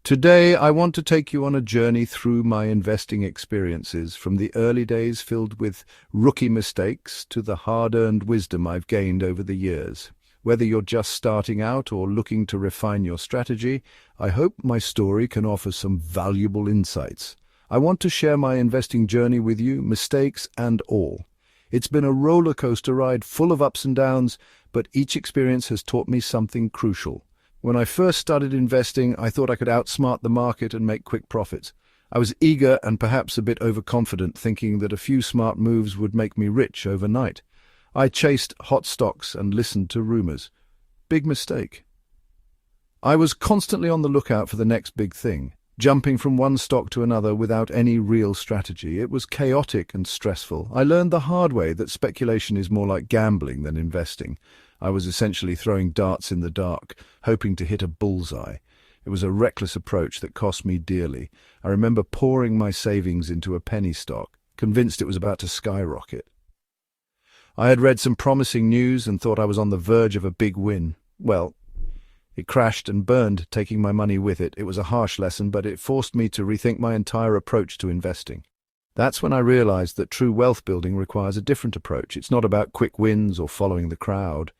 Today, I want to take you on a journey through my investing experiences, from the early days filled with rookie mistakes to the hard-earned wisdom I've gained over the years. Whether you're just starting out or looking to refine your strategy, I hope my story can offer some valuable insights. I want to share my investing journey with you, mistakes and all. It's been a roller coaster ride full of ups and downs, but each experience has taught me something crucial. When I first started investing, I thought I could outsmart the market and make quick profits. I was eager and perhaps a bit overconfident, thinking that a few smart moves would make me rich overnight. I chased hot stocks and listened to rumors. Big mistake. I was constantly on the lookout for the next big thing, jumping from one stock to another without any real strategy. It was chaotic and stressful. I learned the hard way that speculation is more like gambling than investing. I was essentially throwing darts in the dark, hoping to hit a bullseye. It was a reckless approach that cost me dearly. I remember pouring my savings into a penny stock, convinced it was about to skyrocket. I had read some promising news and thought I was on the verge of a big win. Well, it crashed and burned, taking my money with it. It was a harsh lesson, but it forced me to rethink my entire approach to investing. That's when I realized that true wealth building requires a different approach. It's not about quick wins or following the crowd.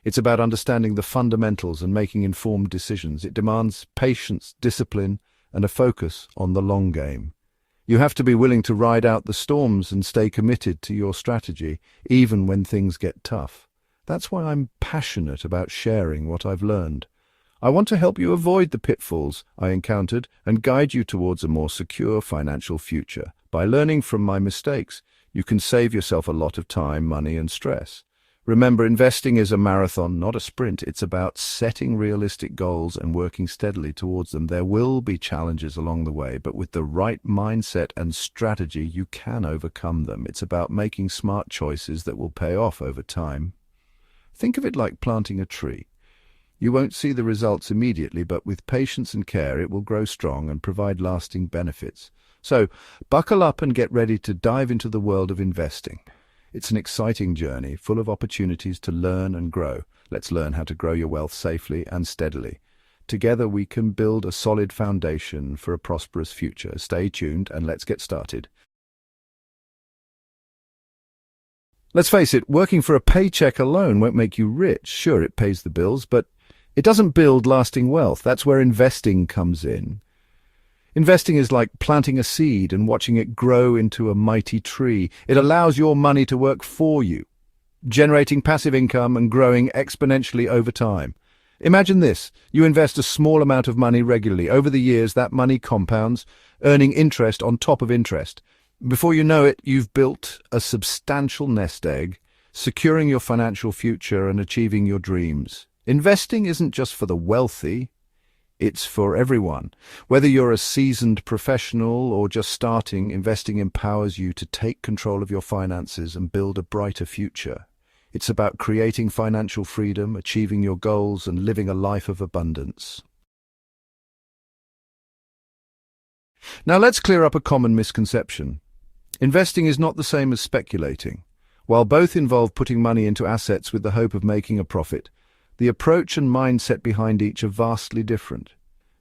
It's about understanding the fundamentals and making informed decisions. It demands patience, discipline, and a focus on the long game. You have to be willing to ride out the storms and stay committed to your strategy, even when things get tough. That's why I'm passionate about sharing what I've learned. I want to help you avoid the pitfalls I encountered and guide you towards a more secure financial future. By learning from my mistakes, you can save yourself a lot of time, money, and stress. Remember, investing is a marathon, not a sprint. It's about setting realistic goals and working steadily towards them. There will be challenges along the way, but with the right mindset and strategy, you can overcome them. It's about making smart choices that will pay off over time. Think of it like planting a tree. You won't see the results immediately, but with patience and care, it will grow strong and provide lasting benefits. So, buckle up and get ready to dive into the world of investing. It's an exciting journey, full of opportunities to learn and grow. Let's learn how to grow your wealth safely and steadily. Together we can build a solid foundation for a prosperous future. Stay tuned and let's get started. Let's face it, working for a paycheck alone won't make you rich. Sure, it pays the bills, but it doesn't build lasting wealth. That's where investing comes in. Investing is like planting a seed and watching it grow into a mighty tree. It allows your money to work for you, generating passive income and growing exponentially over time. Imagine this: you invest a small amount of money regularly. Over the years, that money compounds, earning interest on top of interest. Before you know it, you've built a substantial nest egg, securing your financial future and achieving your dreams. Investing isn't just for the wealthy. It's for everyone. Whether you're a seasoned professional or just starting, investing empowers you to take control of your finances and build a brighter future. It's about creating financial freedom, achieving your goals, and living a life of abundance. Now let's clear up a common misconception. Investing is not the same as speculating. While both involve putting money into assets with the hope of making a profit, the approach and mindset behind each are vastly different.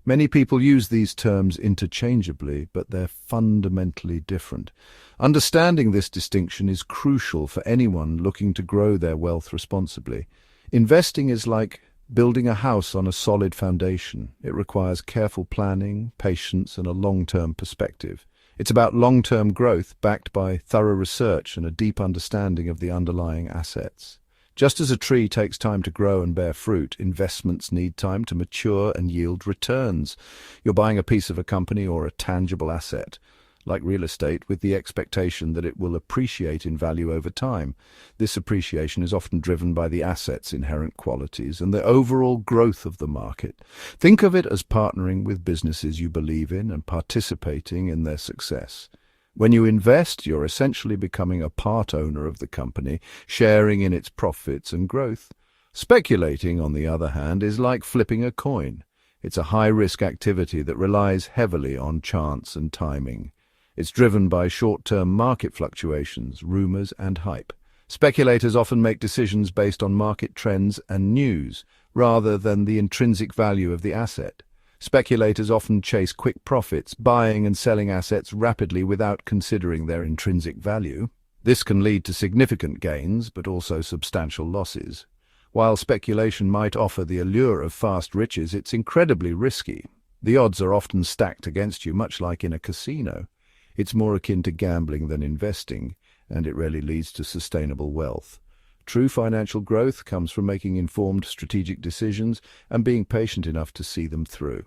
Many people use these terms interchangeably, but they're fundamentally different. Understanding this distinction is crucial for anyone looking to grow their wealth responsibly. Investing is like building a house on a solid foundation. It requires careful planning, patience, and a long-term perspective. It's about long-term growth backed by thorough research and a deep understanding of the underlying assets. Just as a tree takes time to grow and bear fruit, investments need time to mature and yield returns. You're buying a piece of a company or a tangible asset, like real estate, with the expectation that it will appreciate in value over time. This appreciation is often driven by the asset's inherent qualities and the overall growth of the market. Think of it as partnering with businesses you believe in and participating in their success. When you invest, you're essentially becoming a part owner of the company, sharing in its profits and growth. Speculating, on the other hand, is like flipping a coin. It's a high-risk activity that relies heavily on chance and timing. It's driven by short-term market fluctuations, rumors, and hype. Speculators often make decisions based on market trends and news, rather than the intrinsic value of the asset. Speculators often chase quick profits, buying and selling assets rapidly without considering their intrinsic value. This can lead to significant gains, but also substantial losses. While speculation might offer the allure of fast riches, it's incredibly risky. The odds are often stacked against you, much like in a casino. It's more akin to gambling than investing, and it rarely leads to sustainable wealth. True financial growth comes from making informed strategic decisions and being patient enough to see them through.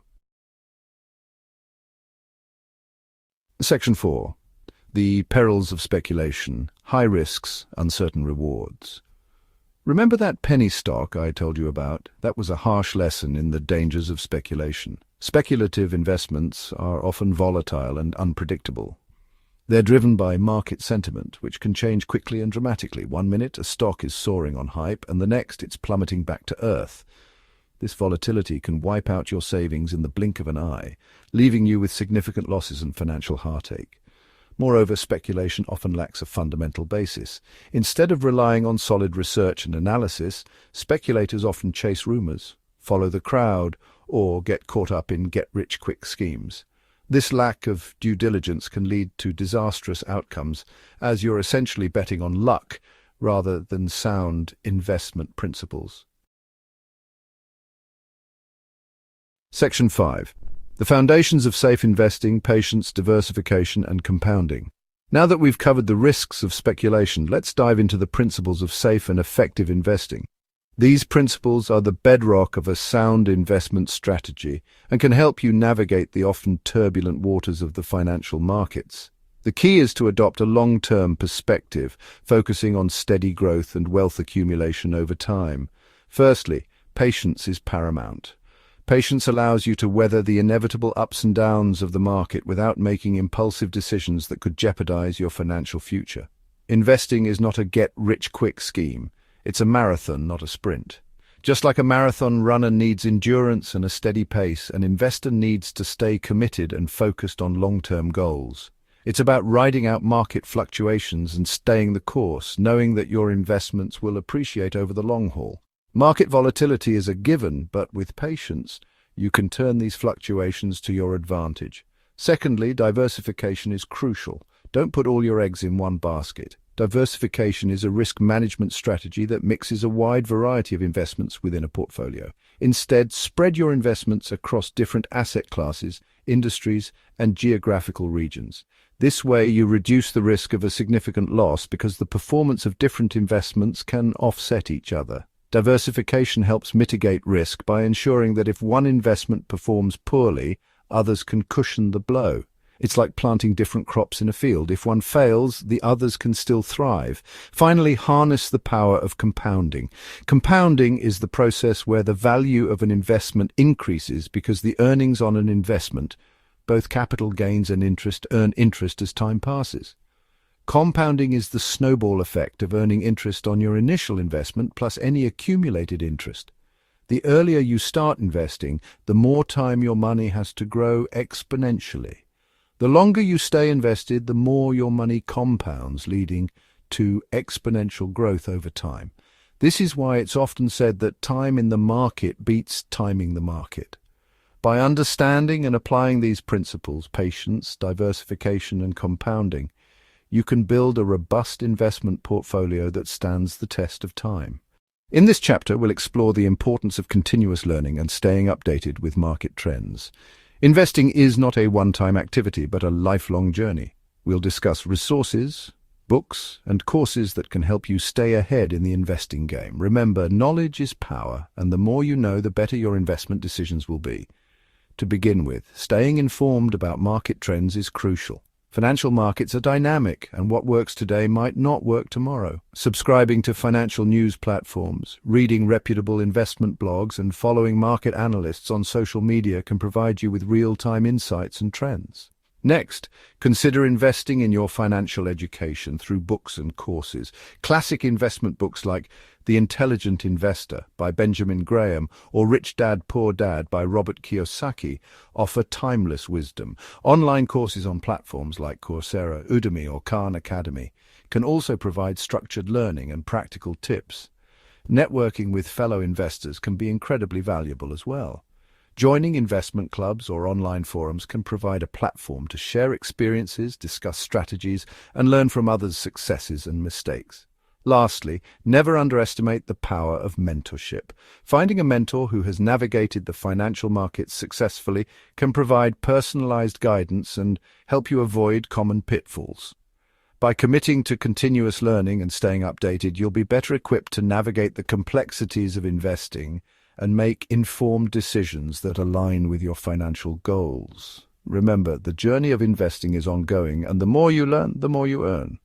Section 4. The perils of speculation. High risks, uncertain rewards. Remember that penny stock I told you about? That was a harsh lesson in the dangers of speculation. Speculative investments are often volatile and unpredictable. They're driven by market sentiment, which can change quickly and dramatically. One minute, a stock is soaring on hype, and the next, it's plummeting back to earth. This volatility can wipe out your savings in the blink of an eye, leaving you with significant losses and financial heartache. Moreover, speculation often lacks a fundamental basis. Instead of relying on solid research and analysis, speculators often chase rumors, follow the crowd, or get caught up in get-rich-quick schemes. This lack of due diligence can lead to disastrous outcomes, as you're essentially betting on luck rather than sound investment principles. Section 5. The foundations of safe investing, patience, diversification, and compounding. Now that we've covered the risks of speculation, let's dive into the principles of safe and effective investing. These principles are the bedrock of a sound investment strategy and can help you navigate the often turbulent waters of the financial markets. The key is to adopt a long-term perspective, focusing on steady growth and wealth accumulation over time. Firstly, patience is paramount. Patience allows you to weather the inevitable ups and downs of the market without making impulsive decisions that could jeopardize your financial future. Investing is not a get-rich-quick scheme. It's a marathon, not a sprint. Just like a marathon runner needs endurance and a steady pace, an investor needs to stay committed and focused on long-term goals. It's about riding out market fluctuations and staying the course, knowing that your investments will appreciate over the long haul. Market volatility is a given, but with patience, you can turn these fluctuations to your advantage. Secondly, diversification is crucial. Don't put all your eggs in one basket. Diversification is a risk management strategy that mixes a wide variety of investments within a portfolio. Instead, spread your investments across different asset classes, industries, and geographical regions. This way, you reduce the risk of a significant loss because the performance of different investments can offset each other. Diversification helps mitigate risk by ensuring that if one investment performs poorly, others can cushion the blow. It's like planting different crops in a field. If one fails, the others can still thrive. Finally, harness the power of compounding. Compounding is the process where the value of an investment increases because the earnings on an investment, both capital gains and interest, earn interest as time passes. Compounding is the snowball effect of earning interest on your initial investment plus any accumulated interest. The earlier you start investing, the more time your money has to grow exponentially. The longer you stay invested, the more your money compounds, leading to exponential growth over time. This is why it's often said that time in the market beats timing the market. By understanding and applying these principles, patience, diversification, and compounding, you can build a robust investment portfolio that stands the test of time. In this chapter, we'll explore the importance of continuous learning and staying updated with market trends. Investing is not a one-time activity, but a lifelong journey. We'll discuss resources, books, and courses that can help you stay ahead in the investing game. Remember, knowledge is power, and the more you know, the better your investment decisions will be. To begin with, staying informed about market trends is crucial. Financial markets are dynamic, and what works today might not work tomorrow. Subscribing to financial news platforms, reading reputable investment blogs, and following market analysts on social media can provide you with real-time insights and trends. Next, consider investing in your financial education through books and courses. Classic investment books like The Intelligent Investor by Benjamin Graham or Rich Dad, Poor Dad by Robert Kiyosaki offer timeless wisdom. Online courses on platforms like Coursera, Udemy, or Khan Academy can also provide structured learning and practical tips. Networking with fellow investors can be incredibly valuable as well. Joining investment clubs or online forums can provide a platform to share experiences, discuss strategies, and learn from others' successes and mistakes. Lastly, never underestimate the power of mentorship. Finding a mentor who has navigated the financial markets successfully can provide personalized guidance and help you avoid common pitfalls. By committing to continuous learning and staying updated, you'll be better equipped to navigate the complexities of investing and make informed decisions that align with your financial goals. Remember, the journey of investing is ongoing, and the more you learn, the more you earn.